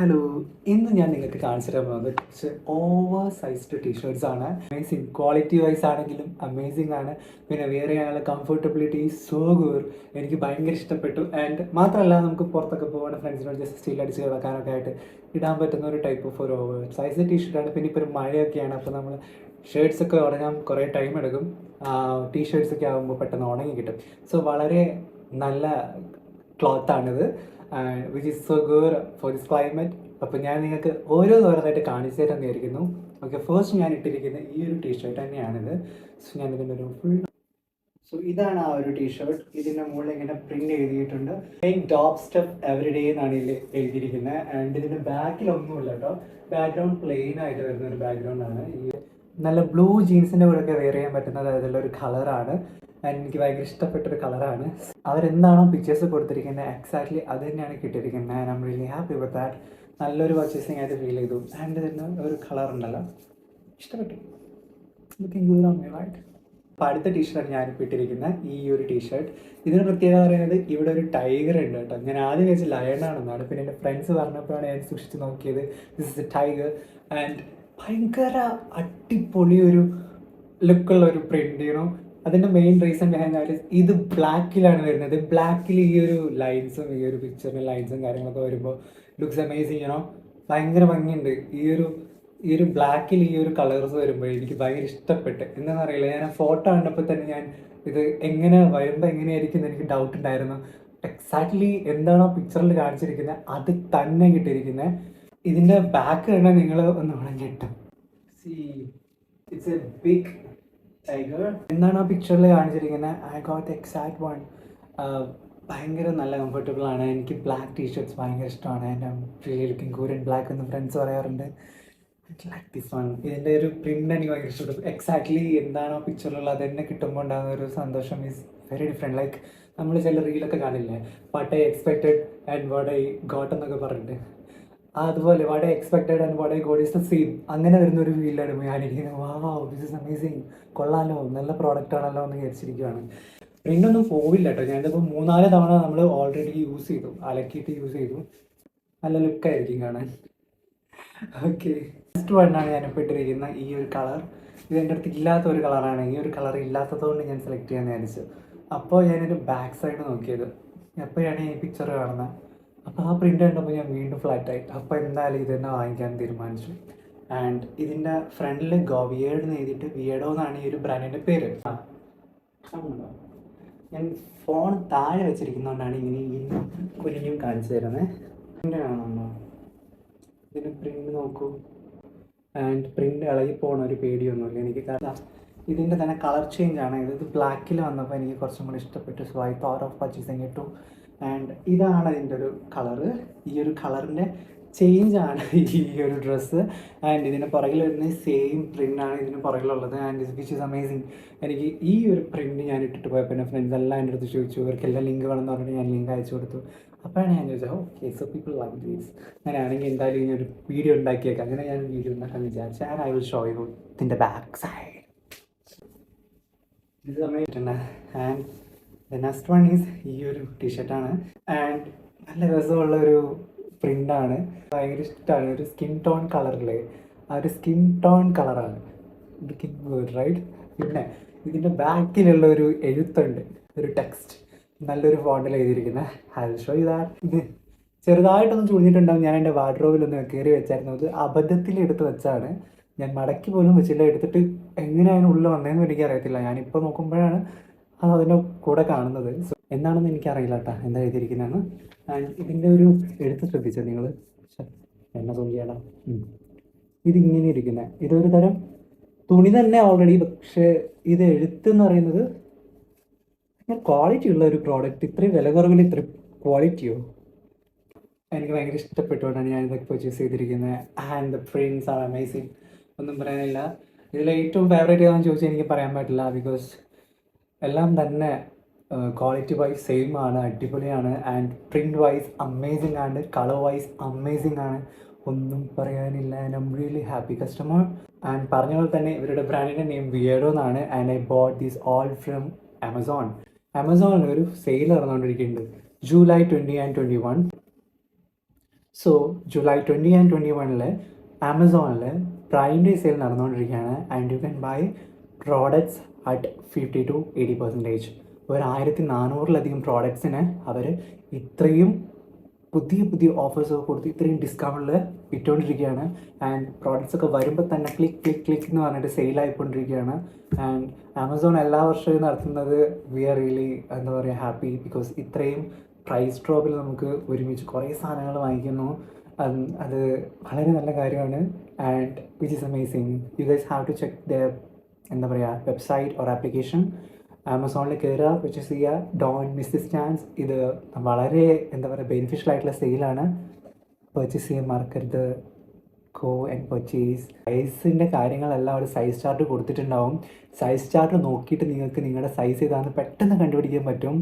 Hello, ഇന്ന് ഞാൻ നിങ്ങൾക്ക് കാണിച്ചു തരാൻ പോകുന്നത് കുറച്ച് ഓവർ സൈസ്ഡ് ടീഷർട്സ് ആണ്. അമേസിങ് ക്വാളിറ്റി വൈസ് ആണെങ്കിലും അമേസിങ് ആണ്. പിന്നെ വേറെ ആളുടെ കംഫർട്ടബിലിറ്റി സോ ഗുഡ്, എനിക്ക് ഭയങ്കര ഇഷ്ടപ്പെട്ടു. ആൻഡ് മാത്രമല്ല, നമുക്ക് പുറത്തൊക്കെ പോകുന്ന ഫ്രണ്ട്സിനോട് ജസ്റ്റ് സ്റ്റീൽ അടിച്ച് കിടക്കാനൊക്കെ ആയിട്ട് ഇടാൻ പറ്റുന്ന ഒരു ടൈപ്പ് ഓഫ് ഒരു ഓവർ സൈസ് ടീഷർട്ടാണ്. പിന്നെ ഇപ്പോൾ ഒരു മഴയൊക്കെയാണ്, അപ്പോൾ നമ്മൾ ഷർട്ട്സൊക്കെ ഉണങ്ങാൻ കുറേ ടൈം എടുക്കും. ടീഷർട്ട്സൊക്കെ ആകുമ്പോൾ പെട്ടെന്ന് ഉണങ്ങി കിട്ടും. സോ വളരെ നല്ല ക്ലോത്താണിത്, which is so good for this climate. അപ്പോൾ ഞാൻ നിങ്ങൾക്ക് ഓരോന്നായിട്ട് കാണിച്ചു തരാൻ വിചാരിക്കുന്നു. ഓക്കെ, ഫസ്റ്റ് ഞാൻ ഇട്ടിരിക്കുന്ന ഈ ഒരു ടീഷർട്ട് തന്നെയാണിത്. സോ ഞാനിതിൻ്റെ ഒരു ഫുൾ ഇതാണ് ആ ഒരു ടീഷർട്ട്. ഇതിൻ്റെ മുകളിൽ ഇങ്ങനെ പ്രിന്റ് എഴുതിയിട്ടുണ്ട്, ടോപ്പ് സ്റ്റെപ്പ് എവറി ഡേ എന്നാണ് ഇതിൽ എഴുതിയിരിക്കുന്നത്. ആൻഡ് ഇതിൻ്റെ ബാക്കിലൊന്നുമില്ല കേട്ടോ, ബാക്ക്ഗ്രൗണ്ട് പ്ലെയിൻ ആയിട്ട് വരുന്ന ഒരു ബാക്ക്ഗ്രൗണ്ട് ആണ്. ഈ നല്ല ബ്ലൂ ജീൻസിൻ്റെ കൂടെയൊക്കെ വെയർ ചെയ്യാൻ പറ്റുന്ന തരത്തിലുള്ള ഒരു കളറാണ്. എനിക്ക് ഭയങ്കര ഇഷ്ടപ്പെട്ടൊരു കളറാണ്. അവരെന്താണോ പിക്ചേഴ്സ് കൊടുത്തിരിക്കുന്നത് എക്സാക്ട്ലി അത് തന്നെയാണ് കിട്ടിയിരിക്കുന്നത്. And I'm really happy with that. നല്ലൊരു പർച്ചേസിങ് ആയിട്ട് ഫീൽ ചെയ്തു. ആൻഡ് ഇതിന് ഒരു കളർ ഉണ്ടല്ലോ, ഇഷ്ടപ്പെട്ടു. Looking good on me, right? അപ്പോൾ അടുത്ത ടീഷർട്ടാണ് ഞാനിപ്പോൾ ഇട്ടിരിക്കുന്നത്, ഈ ഒരു ടീഷർട്ട്. ഇതിന് പ്രത്യേകത പറയുന്നത് ഇവിടെ ഒരു ടൈഗർ ഉണ്ട് കേട്ടോ. ഞാൻ ആദ്യം വെച്ച് ലയണാണെന്നാണ്, പിന്നെ എൻ്റെ ഫ്രണ്ട്സ് പറഞ്ഞപ്പോഴാണ് ഞാൻ സൂക്ഷിച്ച് നോക്കിയത്. This is A tiger. And ഭയങ്കര അടിപൊളി ഒരു ലുക്കുള്ള ഒരു പ്രിന്റ് ചെയ്യണോ. അതിൻ്റെ മെയിൻ റീസൺ ബിഹൈൻഡ് ഇത് ബ്ലാക്കിലാണ് വരുന്നത്. ബ്ലാക്കിൽ ഈ ഒരു ലൈൻസും ഈ ഒരു പിക്ചറിൻ്റെ ലൈൻസും കാര്യങ്ങളൊക്കെ വരുമ്പോൾ ലുക്സ് അമേസിങ് ചെയ്യണോ, ഭയങ്കര ഭംഗിയുണ്ട്. ഈ ഒരു ബ്ലാക്കിൽ ഈ ഒരു കളേഴ്സ് വരുമ്പോൾ എനിക്ക് ഭയങ്കര ഇഷ്ടപ്പെട്ട്. എന്താണെന്ന് അറിയില്ല, ഞാൻ ആ ഫോട്ടോ കണ്ടപ്പോൾ തന്നെ ഞാൻ ഇത് എങ്ങനെ വരുമ്പോൾ എങ്ങനെയായിരിക്കും എന്ന് എനിക്ക് ഡൗട്ട് ഉണ്ടായിരുന്നു. എക്സാക്ട്ലി എന്താണോ പിക്ചറിൽ കാണിച്ചിരിക്കുന്നത് അത് തന്നെ കിട്ടിയിരിക്കുന്നത്. ഇതിൻ്റെ ബാക്ക് കണ്ടാൽ നിങ്ങൾ ഒന്നുകൂടെ കിട്ടും. See, it's a big tiger. എന്താണ് ആ പിക്ചറിൽ കാണിച്ചിരിക്കുന്നത്, ഐ ഗോട്ട് എക്സാക്ട് വൺ. ഭയങ്കര നല്ല കംഫർട്ടബിൾ ആണ്. എനിക്ക് ബ്ലാക്ക് ടീഷർട്ട്സ് ഭയങ്കര ഇഷ്ടമാണ്. And I'm really looking good in black എന്ന് ഫ്രണ്ട്സ് പറയാറുണ്ട്. Like this one. ഇതിൻ്റെ ഒരു പ്രിൻ്റ് എനിക്ക് ഭയങ്കര ഇഷ്ടപ്പെട്ടു. എക്സാക്ട്ലി എന്താണോ പിക്ചറിലുള്ളത് അത് തന്നെ കിട്ടുമ്പോൾ ഉണ്ടാകുന്ന ഒരു സന്തോഷം ഈസ് വെരി ഡിഫറെൻറ്റ്. ലൈക്ക് നമ്മൾ ചില റീലൊക്കെ കാണില്ലേ, what I expected and what I got എന്നൊക്കെ പറഞ്ഞിട്ട്, അതുപോലെ what I expected and what I got is the same. അങ്ങനെ വരുന്ന ഒരു ഫീലാണ് ഞാനിരിക്കുന്നത്. വാവ്, ദിസ് ഇസ് അമേസിങ്, കൊള്ളാലോ, നല്ല പ്രോഡക്റ്റ് ആണല്ലോ എന്ന് വിചാരിച്ചിരിക്കുകയാണ്. പ്രിൻ്റൊന്നും പോവില്ല കേട്ടോ. ഞാനിപ്പോൾ 3-4 തവണ നമ്മൾ ഓൾറെഡി യൂസ് ചെയ്തു, അലക്കിയിട്ട് യൂസ് ചെയ്തു. നല്ല ലുക്കായിരിക്കും കാണാൻ. ഓക്കെ, നെക്സ്റ്റ് വണ്ണാണ് ഞാനിപ്പോൾ ഇട്ടിരിക്കുന്ന ഈ ഒരു കളർ. ഇത് എൻ്റെ അടുത്ത് ഇല്ലാത്ത ഒരു കളറാണ്. ഈ ഒരു കളർ ഇല്ലാത്തതുകൊണ്ട് ഞാൻ സെലക്ട് ചെയ്യാൻ വിചാരിച്ചു. അപ്പോൾ ഞാനൊരു ബാക്ക് സൈഡ് നോക്കിയത്, എപ്പോഴാണ് ഈ പിക്ചർ കാണുന്നത്. അപ്പോൾ ആ പ്രിൻ്റ് കണ്ടപ്പോൾ ഞാൻ വീണ്ടും ഫ്ലാറ്റായി. അപ്പോൾ എന്തായാലും ഇത് തന്നെ വാങ്ങിക്കാൻ തീരുമാനിച്ചു. ആൻഡ് ഇതിൻ്റെ ഫ്രണ്ടിൽ വിയേർഡ് എന്ന് എഴുതിയിട്ട് വിയേഡോ എന്നാണ് ഈ ഒരു ബ്രാൻഡിൻ്റെ പേര്. ഞാൻ ഫോൺ താഴെ വെച്ചിരിക്കുന്നതുകൊണ്ടാണ് ഇങ്ങനെ കുനിഞ്ഞും കാണിച്ചു തരുന്നത്. പ്രിൻ്റ് കാണുന്നുണ്ടോ? ഇതിന് പ്രിൻ്റ് നോക്കൂ. ആൻഡ് പ്രിൻ്റ് ഇളകി പോകുന്ന ഒരു പേടിയൊന്നുമില്ല എനിക്ക്. കാരണം ഇതിൻ്റെ തന്നെ കളർ ചേഞ്ച് ആണ്. ഇത് ബ്ലാക്കിൽ വന്നപ്പോൾ എനിക്ക് കുറച്ചും കൂടി ഇഷ്ടപ്പെട്ടു. So I thought of purchasing ഇട്ടു. ആൻഡ് ഇതാണ് ഇതിൻ്റെ ഒരു കളറ്. ഈ ഒരു കളറിൻ്റെ ചേഞ്ചാണ് ഈ ഒരു ഡ്രസ്സ്. ആൻഡ് ഇതിന് പുറകിൽ വരുന്ന സെയിം പ്രിൻ്റാണ് ഇതിന് പുറകിലുള്ളത്. And which is amazing. എനിക്ക് ഈ ഒരു പ്രിൻ്റ് ഞാൻ ഇട്ടിട്ട് പോയപ്പോൾ എൻ്റെ ഫ്രണ്ട്സ് എല്ലാം എൻ്റെ അടുത്ത് ചോദിച്ചു, ഇവർക്കെല്ലാം ലിങ്ക് വേണമെന്ന് പറഞ്ഞിട്ട് ഞാൻ ലിങ്ക് അയച്ചു കൊടുത്തു. അപ്പോഴാണ് ഞാൻ ചോദിച്ചത്, okay so people like these. അങ്ങനെയാണെങ്കിൽ എന്തായാലും ഇനി ഒരു വീഡിയോ ഉണ്ടാക്കിയേക്കാം. അങ്ങനെ ഞാൻ വീഡിയോ ഉണ്ടാക്കാൻ വിചാരിച്ചു. And I will show you ഇതിൻ്റെ ബാക്ക് സൈഡ്. ഇത് സമയത്തുണ്ട്. And the next one is ഈ ഒരു ടീഷർട്ടാണ്. ആൻഡ് നല്ല രസമുള്ളൊരു പ്രിൻ്റാണ്, ഭയങ്കര ഇഷ്ടമാണ്. ഒരു സ്കിൻ ടോൺ കളറിലെ ആ ഒരു സ്കിൻ ടോൺ കളറാണ്. Looking good, right? പിന്നെ ഇതിൻ്റെ ബാക്കിലുള്ള ഒരു എഴുത്തുണ്ട്, ഒരു ടെക്സ്റ്റ് നല്ലൊരു ഫോണ്ടിൽ എഴുതിയിരിക്കുന്നത്. I will show you that. ഇത് ചെറുതായിട്ടൊന്ന് ചുഴിഞ്ഞിട്ടുണ്ടാവും. ഞാൻ എൻ്റെ വാർഡ്രോബിലൊന്ന് കയറി വെച്ചായിരുന്നു. അത് അബദ്ധത്തിൽ എടുത്ത് വെച്ചാണ്. ഞാൻ മടക്കി പോലും വെച്ചില്ല. എടുത്തിട്ട് എങ്ങനെയാണ് ഉള്ളിൽ വന്നതെന്ന് എനിക്കറിയത്തില്ല. ഞാനിപ്പോൾ നോക്കുമ്പോഴാണ് അത് അതിൻ്റെ കൂടെ കാണുന്നത്. സോ എന്താണെന്ന് എനിക്കറിയില്ല കേട്ടോ എന്താ എഴുതിയിരിക്കുന്നതെന്ന്. ആൻഡ് ഇതിൻ്റെ ഒരു എഴുത്ത് ശ്രദ്ധിച്ചോ നിങ്ങൾ? എന്നെ തോന്നിയാടാ, ഇതിങ്ങനെ ഇരിക്കുന്നത്. ഇതൊരു തരം തുണി തന്നെ ഓൾറെഡി, പക്ഷേ ഇത് എഴുത്തെന്ന് പറയുന്നത് ക്വാളിറ്റി ഉള്ള ഒരു പ്രോഡക്റ്റ്. ഇത്രയും വില കുറവിൽ ഇത്രയും ക്വാളിറ്റിയോ? എനിക്ക് ഭയങ്കര ഇഷ്ടപ്പെട്ടുകൊണ്ടാണ് ഞാനിതൊക്കെ പർച്ചേസ് ചെയ്തിരിക്കുന്നത്. And the prints are amazing, ഒന്നും പറയാനില്ല. ഇതിൽ ഏറ്റവും ഫേവറേറ്റ് ഏതാണെന്ന് ചോദിച്ചാൽ എനിക്ക് പറയാൻ പറ്റില്ല. ബിക്കോസ് എല്ലാം തന്നെ ക്വാളിറ്റി വൈസ് സെയിം ആണ്, അടിപൊളിയാണ്. ആൻഡ് പ്രിൻറ്റ് വൈസ് അമേസിങ് ആണ്, കളർ വൈസ് അമേസിങ് ആണ്, ഒന്നും പറയാനില്ല. And I'm really happy customer. And പറഞ്ഞ പോലെ തന്നെ ഇവരുടെ ബ്രാൻഡിൻ്റെ നെയിം വിയേഡോ എന്നാണ്. And I boat these all from Amazon. ആമസോണിൽ ഒരു സെയിൽ നടന്നുകൊണ്ടിരിക്കുന്നുണ്ട്, July 20 and 21. So July 20 and 21 ആമസോണിൽ പ്രൈം ഡേ സെയിൽ നടന്നുകൊണ്ടിരിക്കുകയാണ്. And you can buy products at 50 to 80%. ഒരു 1400-ലധികം പ്രോഡക്ട്സിന് അവർ ഇത്രയും പുതിയ പുതിയ ഓഫേഴ്സ് ഒക്കെ കൊടുത്ത് ഇത്രയും ഡിസ്കൗണ്ടിൽ വിറ്റുകൊണ്ടിരിക്കുകയാണ്. ആൻഡ് പ്രോഡക്റ്റ്സ് ഒക്കെ വരുമ്പോൾ തന്നെ ക്ലിക്ക് ക്ലിക്ക് ക്ലിക്ക് എന്ന് പറഞ്ഞിട്ട് സെയിലായിക്കൊണ്ടിരിക്കുകയാണ്. ആൻഡ് ആമസോൺ എല്ലാ വർഷവും നടത്തുന്നത് വി ആർ റിയലി എന്താ പറയുക ഹാപ്പി, ബിക്കോസ് ഇത്രയും പ്രൈസ് ഡ്രോപ്പിൽ നമുക്ക് ഒരുമിച്ച് കുറേ സാധനങ്ങൾ വാങ്ങിക്കുന്നു. അത് വളരെ നല്ല കാര്യമാണ്. And which is amazing. You guys have to check the എന്താ പറയുക വെബ്സൈറ്റ് ഓർ ആപ്ലിക്കേഷൻ. ആമസോണിൽ കയറുക, പർച്ചേസ് ചെയ്യുക, ഡോണ്ട് മിസ് ദിസ് ചാൻസ്. ഇത് വളരെ എന്താ പറയുക ബെനിഫിഷ്യൽ ആയിട്ടുള്ള സെയിലാണ്. പർച്ചേസ് ചെയ്യാൻ മറക്കരുത്. Go and purchase. സൈസിൻ്റെ കാര്യങ്ങളെല്ലാം ഒരു സൈസ് ചാർട്ട് കൊടുത്തിട്ടുണ്ടാവും. സൈസ് ചാർട്ട് നോക്കിയിട്ട് നിങ്ങൾക്ക് നിങ്ങളുടെ സൈസ് ഏതാണെന്ന് പെട്ടെന്ന് കണ്ടുപിടിക്കാൻ പറ്റും.